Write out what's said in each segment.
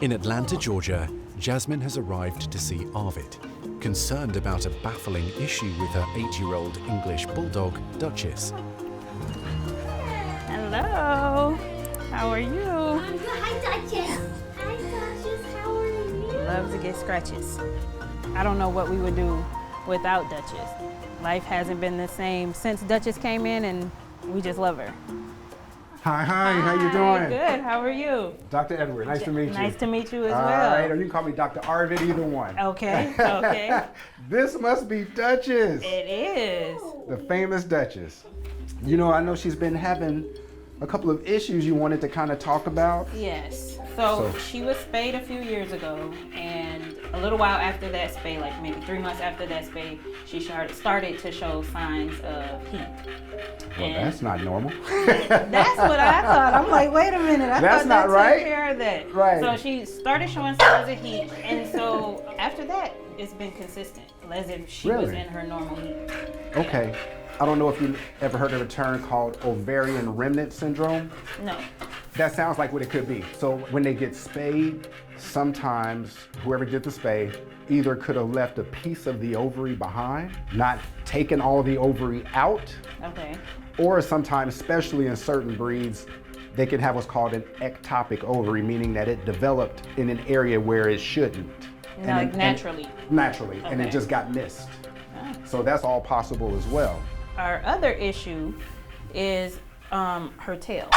In Atlanta, Georgia, Jasmine has arrived to see Arvid, concerned about a baffling issue with her 8-year-old English Bulldog, Duchess. Hello, how are you? I'm good. Hi, Duchess. Hi, Duchess. How are you? Loves to get scratches. I don't know what we would do without Duchess. Life hasn't been the same since Duchess came in, and we just love her. Hi, how you doing? Good, how are you? Dr. Edward, nice to meet you. Nice to meet you as All well. right, or you can call me Dr. Arvid, either one. Okay, okay. This must be Duchess. It is. The famous Duchess. You know, I know she's been having a couple of issues you wanted to kind of talk about. Yes. So she was spayed a few years ago, and a little while after that spay, like maybe 3 months after that spay, she started to show signs of heat. Well, that's not normal. That's what I thought. I'm like, wait a minute. I That's thought not that right. took care of that. Right. So she started showing signs of heat, and so after that, it's been consistent, as if she was Really? in her normal heat. Okay. I don't know if you've ever heard of a term called Ovarian remnant syndrome. No. That sounds like what it could be. So when they get spayed, sometimes whoever did the spay either could have left a piece of the ovary behind, not taken all the ovary out, Okay. or sometimes, especially in certain breeds, they can have what's called an ectopic ovary, meaning that it developed in an area where it shouldn't. Like naturally. Naturally, and it Okay. just got missed. Oh. So that's all possible as well. Our other issue is her tail.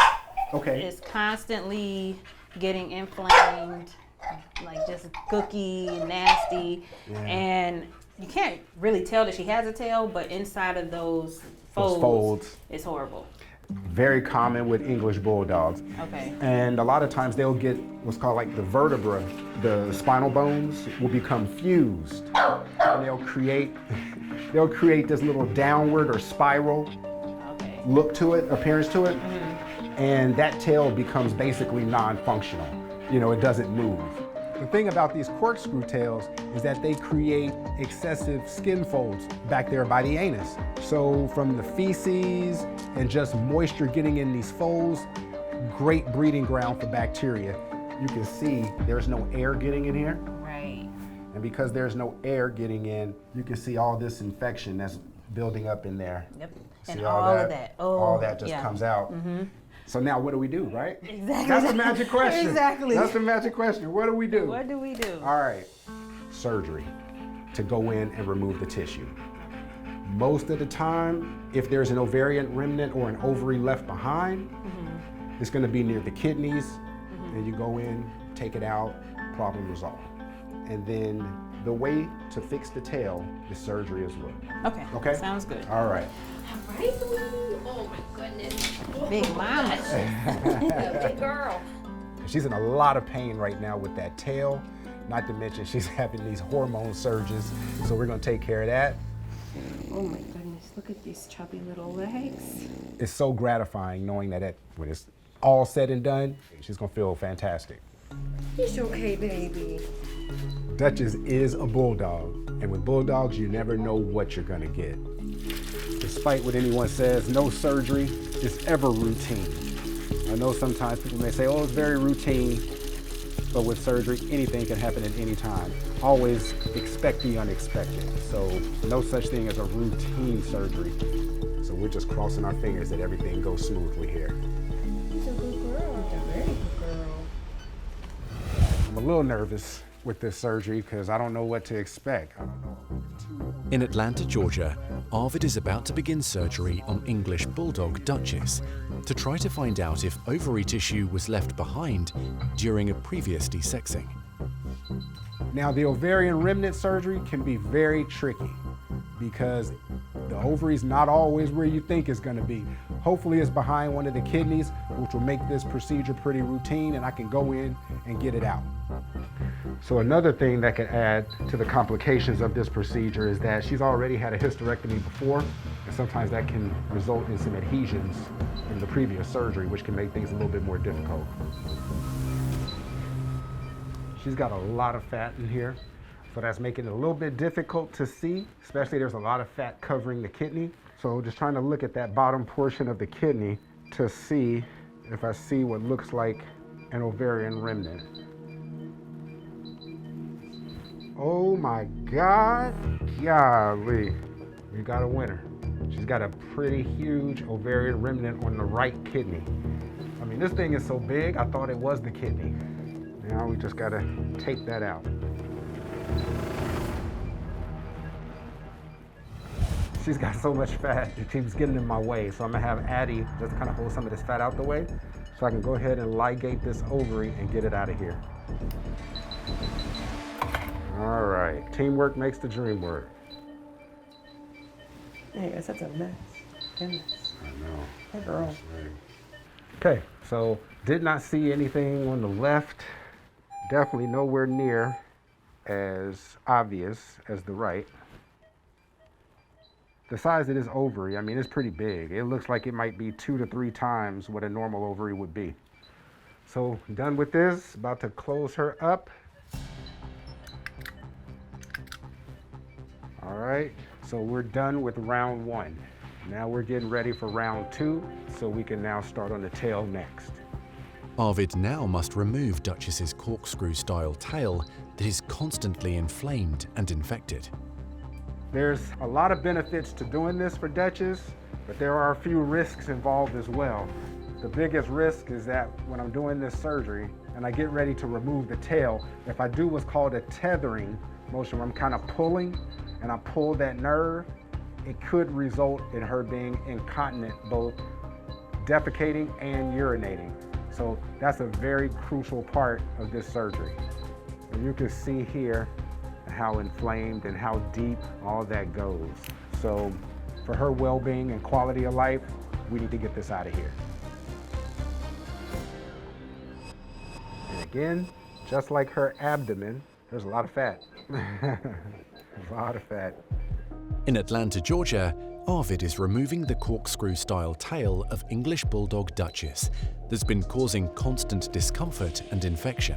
Okay. It's constantly getting inflamed, like just gooky, nasty, and you can't really tell that she has a tail, but inside of those folds. It's horrible. Very common with English Bulldogs. Okay. And a lot of times they'll get what's called like the vertebra, the spinal bones will become fused, and they'll create this little downward or spiral Okay. look to it, appearance to it, and that tail becomes basically non-functional. You know, it doesn't move. The thing about these corkscrew tails is that they create excessive skin folds back there by the anus. So from the feces and just moisture getting in these folds, great breeding ground for bacteria. You can see there's no air getting in here. Right. And because there's no air getting in, you can see all this infection that's building up in there. Yep. See And all of that. Oh, all that just yeah. comes out. So now what do we do, right? Exactly. That's the magic question. Exactly. That's the magic question. What do we do? What do we do? All right, surgery to go in and remove the tissue. Most of the time, if there's an ovarian remnant or an ovary left behind, it's gonna be near the kidneys, and you go in, take it out, problem resolved. And then the way to fix the tail is surgery as well. Okay. Okay? Sounds good. All right. All right. Oh, my goodness. Big mama. Yeah, big girl. She's in a lot of pain right now with that tail, not to mention she's having these hormone surges, so we're gonna take care of that. Oh, my goodness. Look at these chubby little legs. It's so gratifying knowing that when it's all said and done, she's gonna feel fantastic. It's okay, baby. Duchess is a bulldog, and with bulldogs, you never know what you're gonna get. Despite what anyone says, no surgery is ever routine. I know sometimes people may say, oh, it's very routine, but with surgery, anything can happen at any time. Always expect the unexpected. So no such thing as a routine surgery. So we're just crossing our fingers that everything goes smoothly here. She's a good girl. She's a very good girl. I'm a little nervous with this surgery because I don't know what to expect. In Atlanta, Georgia, Arvid is about to begin surgery on English Bulldog Duchess to try to find out if ovary tissue was left behind during a previous desexing. Now, the ovarian remnant surgery can be very tricky because the ovary is not always where you think it's going to be. Hopefully it's behind one of the kidneys, which will make this procedure pretty routine, and I can go in and get it out. So another thing that can add to the complications of this procedure is that she's already had a hysterectomy before, and sometimes that can result in some adhesions from the previous surgery, which can make things a little bit more difficult. She's got a lot of fat in here, so that's making it a little bit difficult to see, especially there's a lot of fat covering the kidney. So just trying to look at that bottom portion of the kidney to see if I see what looks like an ovarian remnant. Oh my God, golly. You got a winner. She's got a pretty huge ovarian remnant on the right kidney. I mean, this thing is so big, I thought it was the kidney. Now we just gotta take that out. She's got so much fat, it keeps getting in my way. So I'm gonna have Addie just kind of hold some of this fat out the way so I can go ahead and ligate this ovary and get it out of here. All right, teamwork makes the dream work. Hey, that's a mess. Goodness. I know. Hey, girl. Okay, so did not see anything on the left. Definitely nowhere near as obvious as the right. The size of this ovary, I mean, it's pretty big. It looks like it might be 2 to 3 times what a normal ovary would be. So done with this, about to close her up. All right, so we're done with round 1. Now we're getting ready for round 2, so we can now start on the tail next. Arvid now must remove Duchess's corkscrew-style tail that is constantly inflamed and infected. There's a lot of benefits to doing this for Duchess, but there are a few risks involved as well. The biggest risk is that when I'm doing this surgery and I get ready to remove the tail, if I do what's called a tethering motion, where I'm kind of pulling and I pull that nerve, it could result in her being incontinent, both defecating and urinating. So that's a very crucial part of this surgery. And you can see here how inflamed and how deep all that goes. So for her well-being and quality of life, we need to get this out of here. And again, just like her abdomen, there's a lot of fat. A lot of fat. In Atlanta, Georgia, Arvid is removing the corkscrew-style tail of English Bulldog Duchess that's been causing constant discomfort and infection.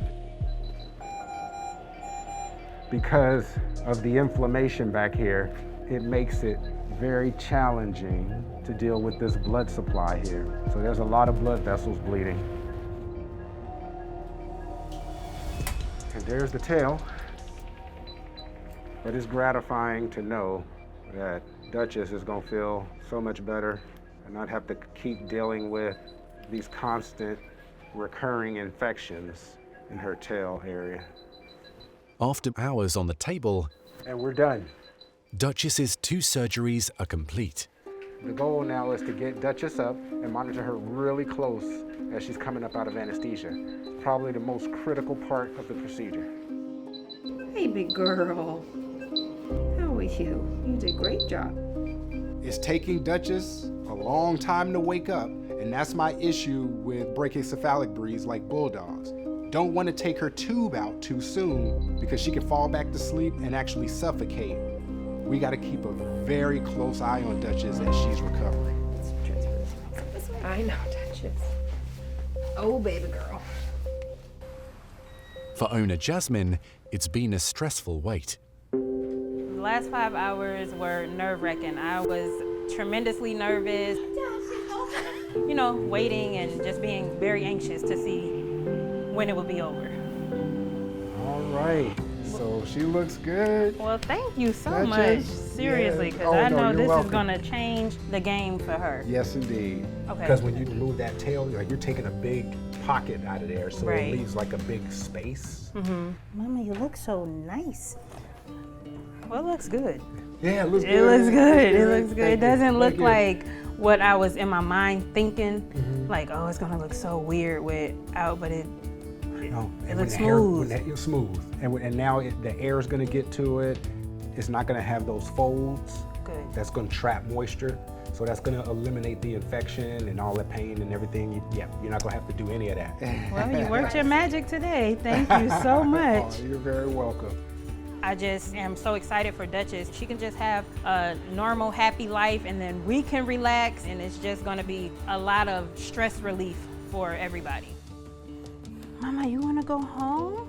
Because of the inflammation back here, it makes it very challenging to deal with this blood supply here. So there's a lot of blood vessels bleeding. And there's the tail. But it's gratifying to know that Duchess is gonna feel so much better and not have to keep dealing with these constant recurring infections in her tail area. After hours on the table, And we're done. Duchess's 2 surgeries are complete. The goal now is to get Duchess up and monitor her really close as she's coming up out of anesthesia. Probably the most critical part of the procedure. Hey, big girl. How are you? You did a great job. It's taking Duchess a long time to wake up, and that's my issue with brachycephalic breeds like Bulldogs. Don't want to take her tube out too soon because she can fall back to sleep and actually suffocate. We got to keep a very close eye on Duchess as she's recovering. I know, Duchess. Oh, baby girl. For owner Jasmine, it's been a stressful wait. The last 5 hours were nerve-wracking. I was tremendously nervous, you know, waiting and just being very anxious to see when it would be over. All right, so she looks good. Well, thank you so Duchess? much, seriously, Yeah. because Oh, I no, know you're this welcome. is gonna change the game for her. Yes, indeed. Okay. Because when you remove that tail, like you're taking a big pocket out of there, so Right. it leaves like a big space. Mama, you look so nice. Well, it looks good. Yeah, it looks good. It looks good. It looks good. Thank It doesn't you. look Thank you. like what I was in my mind thinking. Like, oh, it's gonna look so weird without, but it No, it and looks when the hair- smooth. when that- it's smooth, and now the air is going to get to it. It's not going to have those folds. Good. That's going to trap moisture, so that's going to eliminate the infection and all the pain and everything. You're not going to have to do any of that. Well, you worked your magic today. Thank you so much. Oh, you're very welcome. I just am so excited for Duchess. She can just have a normal, happy life, and then we can relax, and it's just gonna be a lot of stress relief for everybody. Mama, you wanna go home?